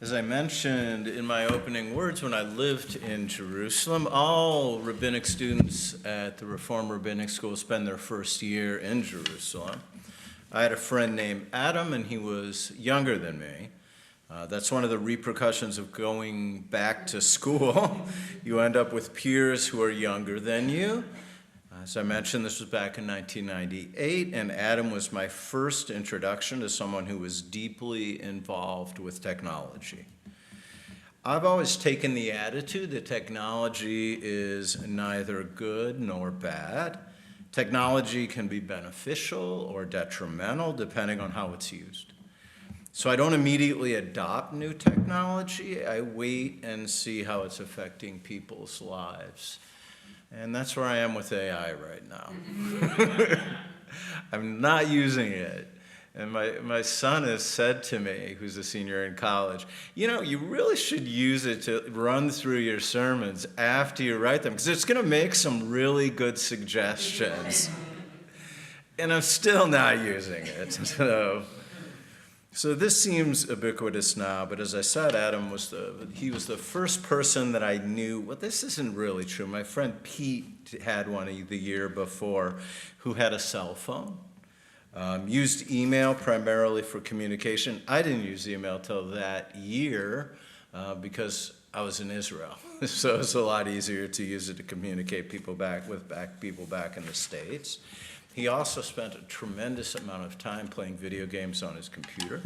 As I mentioned in my opening words, when I lived in Jerusalem, all rabbinic students at the Reform Rabbinic School spend their first year in Jerusalem. I had a friend named Adam, and he was younger than me. That's one of the repercussions of going back to school. You end up with peers who are younger than you. As I mentioned, this was back in 1998, and Adam was my first introduction to someone who was deeply involved with technology. I've always taken the attitude that technology is neither good nor bad. Technology can be beneficial or detrimental depending on how it's used. So I don't immediately adopt new technology. I wait and see how it's affecting people's lives. And that's where I am with AI right now. I'm not using it. And my son has said to me, who's a senior in college, you know, you really should use it to run through your sermons after you write them, because it's going to make some really good suggestions. And I'm still not using it. So this seems ubiquitous now, but as I said, Adam was the first person that I knew. Well, this isn't really true. My friend Pete had one the year before who had a cell phone, used email primarily for communication. I didn't use email till that year because I was in Israel. So it's a lot easier to use it to communicate people back in the States. He also spent a tremendous amount of time playing video games on his computer.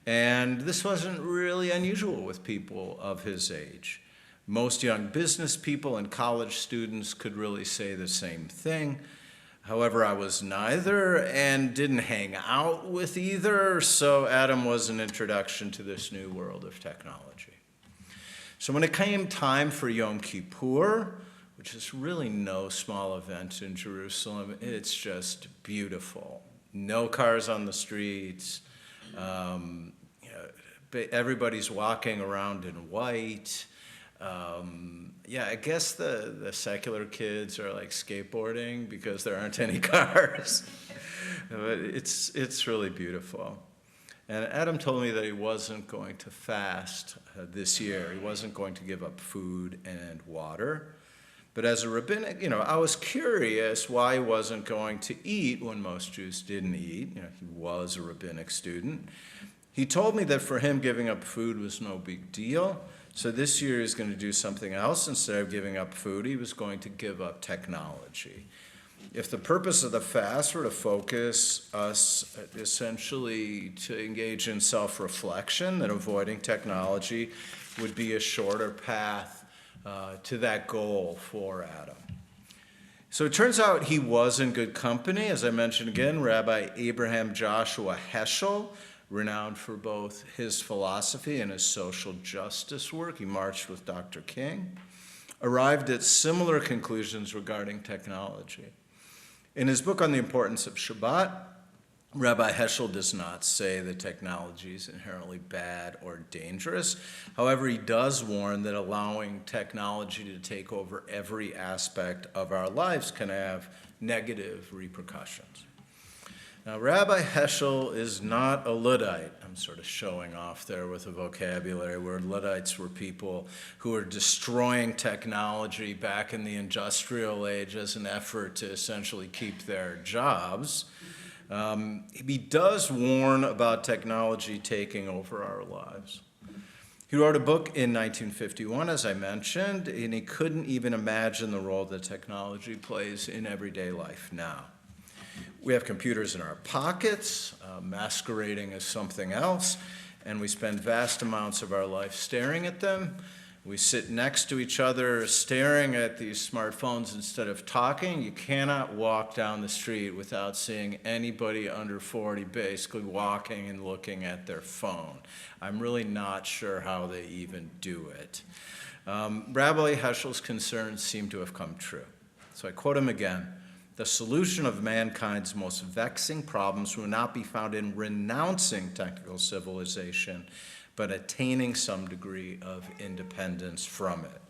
And this wasn't really unusual with people of his age. Most young business people and college students could really say the same thing. However, I was neither and didn't hang out with either, so Adam was an introduction to this new world of technology. So when it came time for Yom Kippur, which is really no small event in Jerusalem. It's just beautiful. No cars on the streets. Everybody's walking around in white. I guess the secular kids are like skateboarding because there aren't any cars. But it's really beautiful. And Adam told me that he wasn't going to fast this year. He wasn't going to give up food and water. But as a rabbinic, I was curious why he wasn't going to eat when most Jews didn't eat. He was a rabbinic student. He told me that for him, giving up food was no big deal. So this year he's going to do something else. Instead of giving up food, he was going to give up technology. If the purpose of the fast were to focus us essentially to engage in self-reflection, then avoiding technology would be a shorter path to that goal for Adam. So it turns out he was in good company. As I mentioned again, Rabbi Abraham Joshua Heschel, renowned for both his philosophy and his social justice work. He marched with Dr. King, arrived at similar conclusions regarding technology. In his book on the importance of Shabbat, Rabbi Heschel does not say that technology is inherently bad or dangerous. However, he does warn that allowing technology to take over every aspect of our lives can have negative repercussions. Now, Rabbi Heschel is not a Luddite. I'm sort of showing off there with a vocabulary where Luddites were people who were destroying technology back in the industrial age as an effort to essentially keep their jobs. He does warn about technology taking over our lives. He wrote a book in 1951, as I mentioned, and he couldn't even imagine the role that technology plays in everyday life now. We have computers in our pockets, masquerading as something else, and we spend vast amounts of our life staring at them. We sit next to each other staring at these smartphones instead of talking. You cannot walk down the street without seeing anybody under 40 basically walking and looking at their phone. I'm really not sure how they even do it. Rabbi Heschel's concerns seem to have come true. So I quote him again. The solution of mankind's most vexing problems will not be found in renouncing technical civilization, but attaining some degree of independence from it.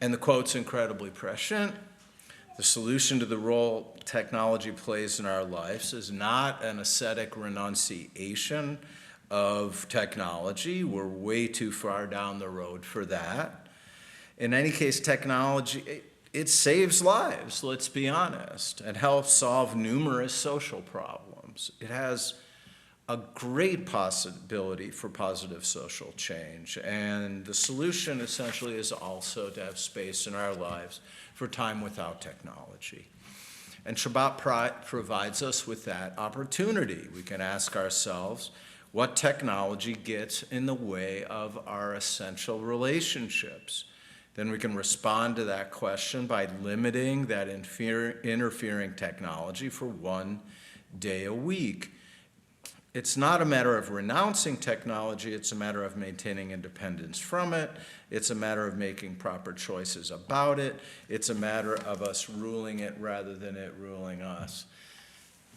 And the quote's incredibly prescient. The solution to the role technology plays in our lives is not an ascetic renunciation of technology. We're way too far down the road for that. In any case, technology, it saves lives, let's be honest, and helps solve numerous social problems. It has a great possibility for positive social change, and the solution essentially is also to have space in our lives for time without technology. And Shabbat provides us with that opportunity. We can ask ourselves what technology gets in the way of our essential relationships. Then we can respond to that question by limiting that interfering technology for 1 day a week. It's not a matter of renouncing technology, it's a matter of maintaining independence from it. It's a matter of making proper choices about it. It's a matter of us ruling it rather than it ruling us.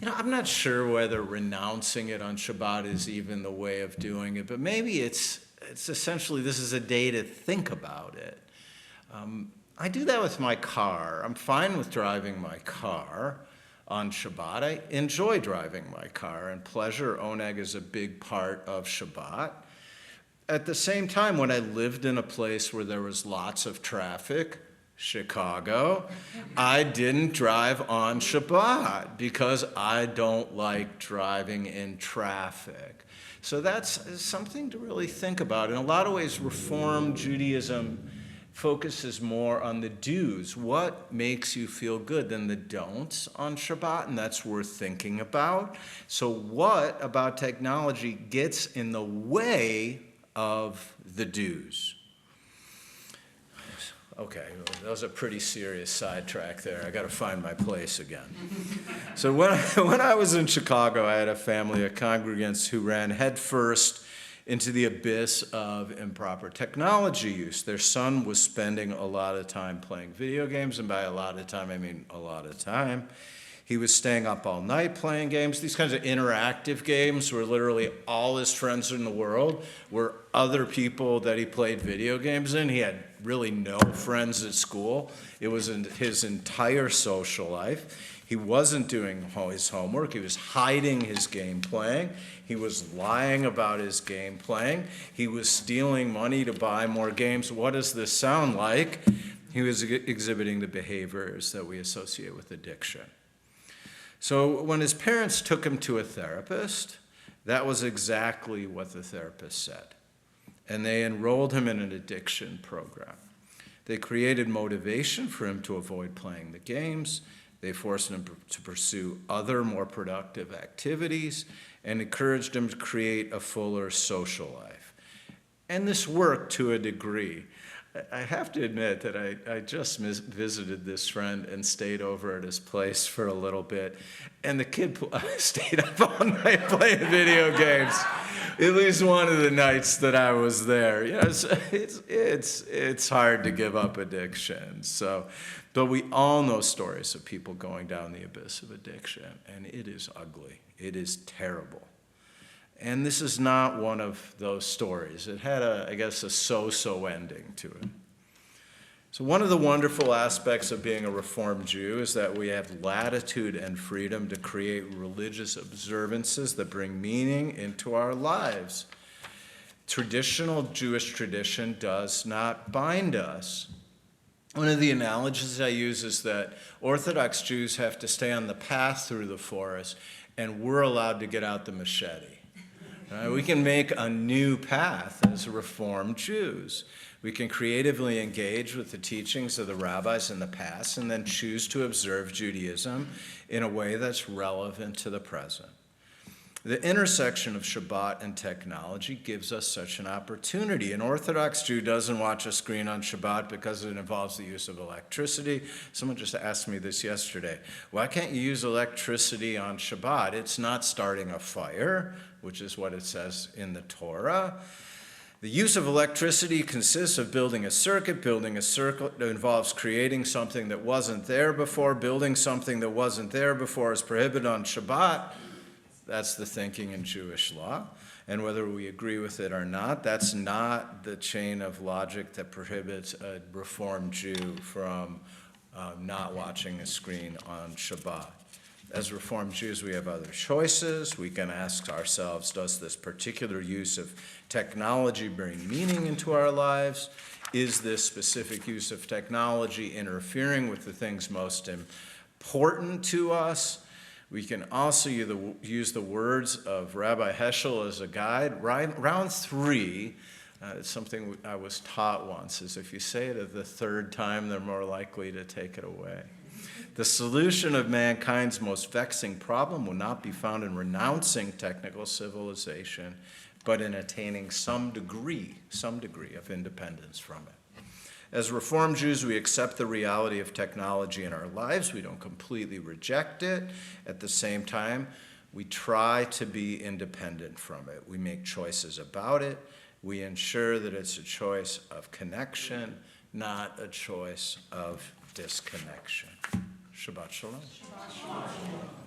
I'm not sure whether renouncing it on Shabbat is even the way of doing it, but maybe it's essentially this is a day to think about it. I do that with my car. I'm fine with driving my car on Shabbat. I enjoy driving my car, and pleasure, oneg, is a big part of Shabbat. At the same time, when I lived in a place where there was lots of traffic, Chicago, I didn't drive on Shabbat because I don't like driving in traffic. So that's something to really think about. In a lot of ways, Reform Judaism focuses more on the do's. What makes you feel good than the don'ts on Shabbat? And that's worth thinking about. So what about technology gets in the way of the do's? Okay, well, that was a pretty serious sidetrack there. I got to find my place again. So when I was in Chicago, I had a family of congregants who ran headfirst into the abyss of improper technology use. Their son was spending a lot of time playing video games, and by a lot of time, I mean a lot of time. He was staying up all night playing games. These kinds of interactive games where literally all his friends in the world were other people that he played video games in. He had really no friends at school. It was in his entire social life. He wasn't doing his homework. He was hiding his game playing. He was lying about his game playing. He was stealing money to buy more games. What does this sound like? He was exhibiting the behaviors that we associate with addiction. So when his parents took him to a therapist, that was exactly what the therapist said. And they enrolled him in an addiction program. They created motivation for him to avoid playing the games. They forced him to pursue other, more productive activities and encouraged him to create a fuller social life. And this worked to a degree. I have to admit that I just visited this friend and stayed over at his place for a little bit, and the kid stayed up all night playing video games. At least one of the nights that I was there. It's hard to give up addiction. But we all know stories of people going down the abyss of addiction, and it is ugly. It is terrible. And this is not one of those stories. It had a so-so ending to it. So one of the wonderful aspects of being a Reformed Jew is that we have latitude and freedom to create religious observances that bring meaning into our lives. Traditional Jewish tradition does not bind us. One of the analogies I use is that Orthodox Jews have to stay on the path through the forest, and we're allowed to get out the machete. We can make a new path as Reformed Jews. We can creatively engage with the teachings of the rabbis in the past and then choose to observe Judaism in a way that's relevant to the present. The intersection of Shabbat and technology gives us such an opportunity. An Orthodox Jew doesn't watch a screen on Shabbat because it involves the use of electricity. Someone just asked me this yesterday. Why can't you use electricity on Shabbat? It's not starting a fire, which is what it says in the Torah. The use of electricity consists of building a circuit. Building a circuit involves creating something that wasn't there before. Building something that wasn't there before is prohibited on Shabbat. That's the thinking in Jewish law. And whether we agree with it or not, that's not the chain of logic that prohibits a Reformed Jew from not watching a screen on Shabbat. As Reformed Jews, we have other choices. We can ask ourselves, does this particular use of technology bring meaning into our lives? Is this specific use of technology interfering with the things most important to us? We can also use the words of Rabbi Heschel as a guide. Round three, it's something I was taught once, is if you say it the third time, they're more likely to take it away. The solution of mankind's most vexing problem will not be found in renouncing technical civilization, but in attaining some degree of independence from it. As Reformed Jews, we accept the reality of technology in our lives. We don't completely reject it. At the same time, we try to be independent from it. We make choices about it. We ensure that it's a choice of connection, not a choice of disconnection. Shabbat Shalom. Shabbat Shalom.